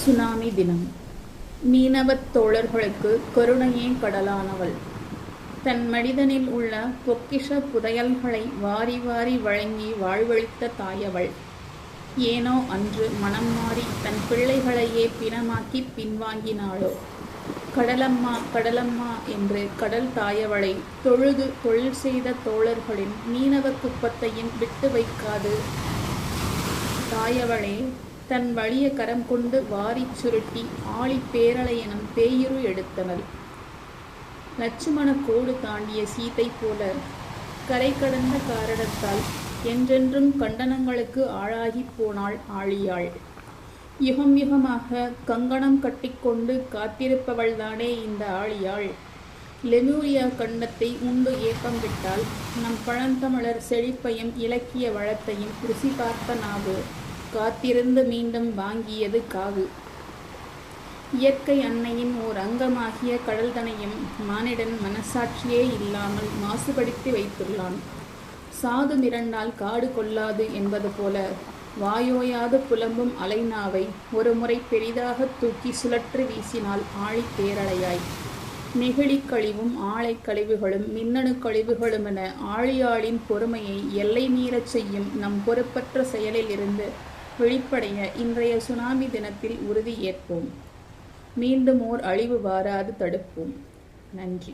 Tsunami தினம். மீனவத் தோழர்களுக்கு கருணையே கடலானவள். தன் மடிதனில் உள்ள பொக்கிஷ புதையல்களை வாரி வாரி வழங்கி வாழ்வளித்த தாயவள். ஏனோ அன்று மனம் மாறி தன் பிள்ளைகளையே பிணமாக்கி பின்வாங்கினாளோ? கடலம்மா கடலம்மா என்று கடல் தாயவளை தொழுது தொழில் செய்த தோழர்களின் மீனவ குப்பத்தையும் விட்டு வைக்காது தாயவளே தன் வலிய கரம் கொண்டு வாரிச் சுருட்டி ஆழி பேரலை எனும் பேயுரு எடுத்தவள். லட்சுமண கோடு தாண்டிய சீதை போல கரை கடந்த காரணத்தால் என்றென்றும் கண்டனங்களுக்கு ஆளாகிப் போனாள் ஆழியாள். யுகம் யுகமாக கங்கணம் கட்டிக்கொண்டு காத்திருப்பவள்தானே இந்த ஆழியாள். லெமூரியா கண்டத்தை உண்டு ஏப்பம் விட்டால் நம் பழந்தமிழர் செழிப்பையும் இலக்கிய வளத்தையும் ருசி பார்த்த நாவு காத்திருந்து மீண்டும் வாங்கியது காவு. இயற்கை அன்னையின் ஓர் அங்கமாகிய கடல்தனையும் மானிடன் மனசாட்சியே இல்லாமல் மாசுபடுத்தி வைத்துள்ளான். சாது மிரண்டால் காடு கொள்ளாது என்பது போல வாயோயாது புலம்பும் அலைநாவை ஒரு முறை பெரிதாக தூக்கி சுழற்றி வீசினால் ஆழி பேரலையாய். நெகிழி கழிவும் ஆழை கழிவுகளும் மின்னணு கழிவுகளுமென ஆழியாளின் பொறுமையை எல்லை மீறச் செய்யும் நம் பொறுப்பற்ற செயலில் இருந்து வெளிப்படைய இன்றைய சுனாமி தினத்தில் உறுதி ஏற்போம். மீண்டும் ஓர் அழிவு வாராது தடுப்போம். நன்றி.